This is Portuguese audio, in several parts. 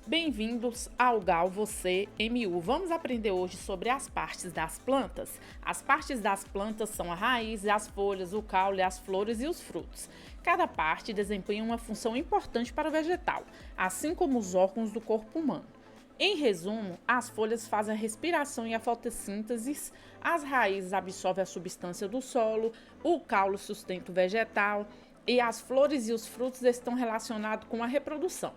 Bem-vindos ao GAL Você MU. Vamos aprender hoje sobre as partes das plantas. As partes das plantas são a raiz, as folhas, o caule, as flores e os frutos. Cada parte desempenha uma função importante para o vegetal, assim como os órgãos do corpo humano. Em resumo, as folhas fazem a respiração e a fotossíntese, as raízes absorvem a substância do solo, o caule sustenta o vegetal e as flores e os frutos estão relacionados com a reprodução.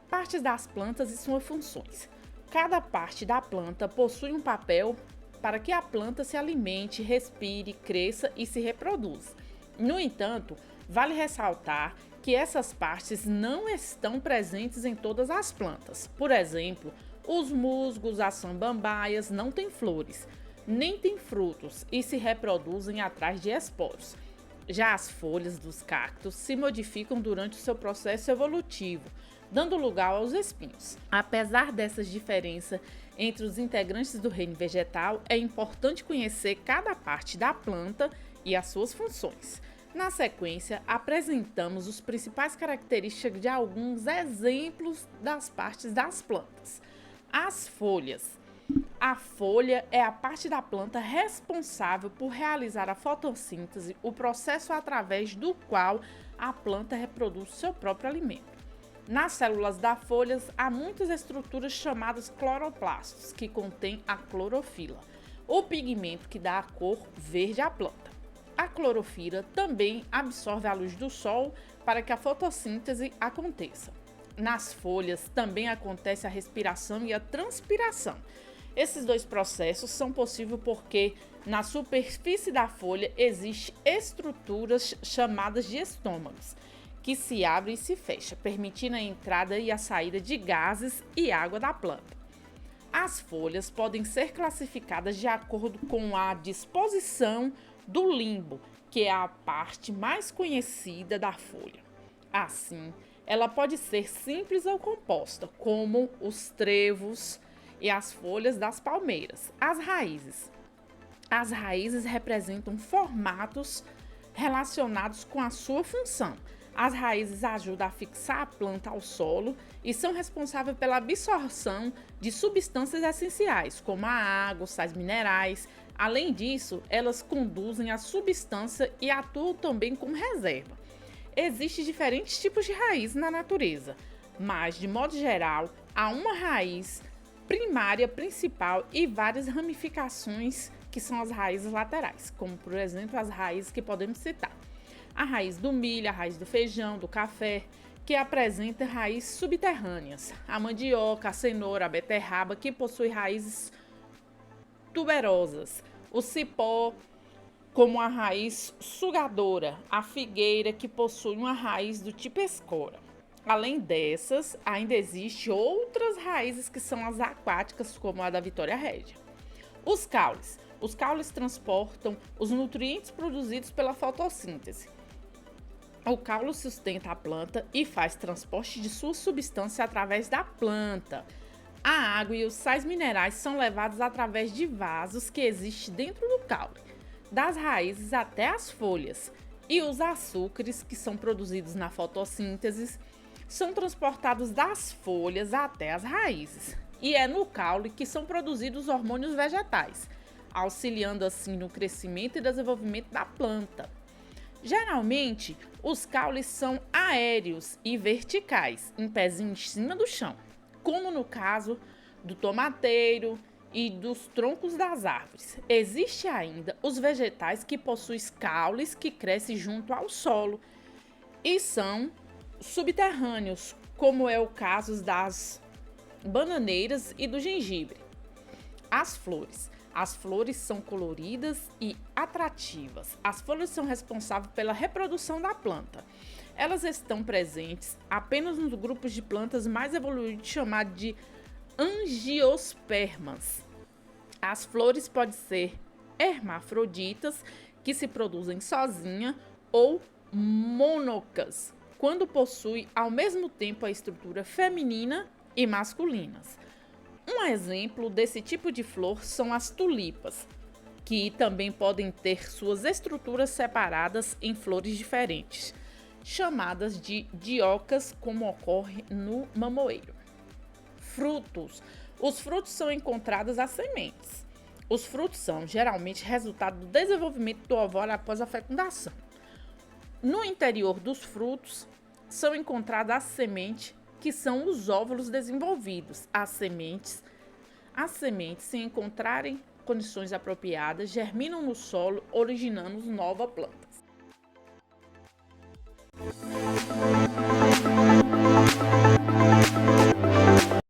Partes das plantas e suas funções. Cada parte da planta possui um papel para que a planta se alimente, respire, cresça e se reproduza. No entanto, vale ressaltar que essas partes não estão presentes em todas as plantas. Por exemplo, os musgos, as samambaias não têm flores, nem têm frutos e se reproduzem atrás de esporos. Já as folhas dos cactos se modificam durante o seu processo evolutivo, dando lugar aos espinhos. Apesar dessas diferenças entre os integrantes do reino vegetal, é importante conhecer cada parte da planta e as suas funções. Na sequência, apresentamos as principais características de alguns exemplos das partes das plantas. As folhas. A folha é a parte da planta responsável por realizar a fotossíntese, o processo através do qual a planta reproduz seu próprio alimento. Nas células das folhas há muitas estruturas chamadas cloroplastos, que contêm a clorofila, o pigmento que dá a cor verde à planta. A clorofila também absorve a luz do sol para que a fotossíntese aconteça. Nas folhas também acontece a respiração e a transpiração. Esses dois processos são possíveis porque na superfície da folha existem estruturas chamadas de estômagos, que se abre e se fecha, permitindo a entrada e a saída de gases e água da planta. As folhas podem ser classificadas de acordo com a disposição do limbo, que é a parte mais conhecida da folha. Assim, ela pode ser simples ou composta, como os trevos e as folhas das palmeiras. As raízes. As raízes representam formatos relacionados com a sua função. As raízes ajudam a fixar a planta ao solo e são responsáveis pela absorção de substâncias essenciais, como a água, os sais minerais. Além disso, elas conduzem a substância e atuam também como reserva. Existem diferentes tipos de raiz na natureza, mas, de modo geral, há uma raiz primária principal e várias ramificações que são as raízes laterais, como, por exemplo, as raízes que podemos citar. A raiz do milho, a raiz do feijão, do café, que apresenta raízes subterrâneas. A mandioca, a cenoura, a beterraba, que possui raízes tuberosas. O cipó, como a raiz sugadora. A figueira, que possui uma raiz do tipo escora. Além dessas, ainda existem outras raízes que são as aquáticas, como a da Vitória Régia. Os caules. Os caules transportam os nutrientes produzidos pela fotossíntese. O caule sustenta a planta e faz transporte de sua substância através da planta. A água e os sais minerais são levados através de vasos que existem dentro do caule, das raízes até as folhas. E os açúcares, que são produzidos na fotossíntese, são transportados das folhas até as raízes. E é no caule que são produzidos os hormônios vegetais, auxiliando assim no crescimento e desenvolvimento da planta. Geralmente, os caules são aéreos e verticais, em pezinho em cima do chão, como no caso do tomateiro e dos troncos das árvores. Existem ainda os vegetais que possuem caules que crescem junto ao solo e são subterrâneos, como é o caso das bananeiras e do gengibre. As flores. As flores são coloridas e atrativas. As flores são responsáveis pela reprodução da planta. Elas estão presentes apenas nos grupos de plantas mais evoluídos, chamados de angiospermas. As flores podem ser hermafroditas, que se produzem sozinha, ou mônocas, quando possuem ao mesmo tempo a estrutura feminina e masculina. Um exemplo desse tipo de flor são as tulipas, que também podem ter suas estruturas separadas em flores diferentes, chamadas de diocas, como ocorre no mamoeiro. Frutos. Os frutos são encontrados as sementes. Os frutos são geralmente resultado do desenvolvimento do ovário após a fecundação. No interior dos frutos são encontradas as sementes, que são os óvulos desenvolvidos. As sementes, se encontrarem condições apropriadas, germinam no solo, originando nova planta.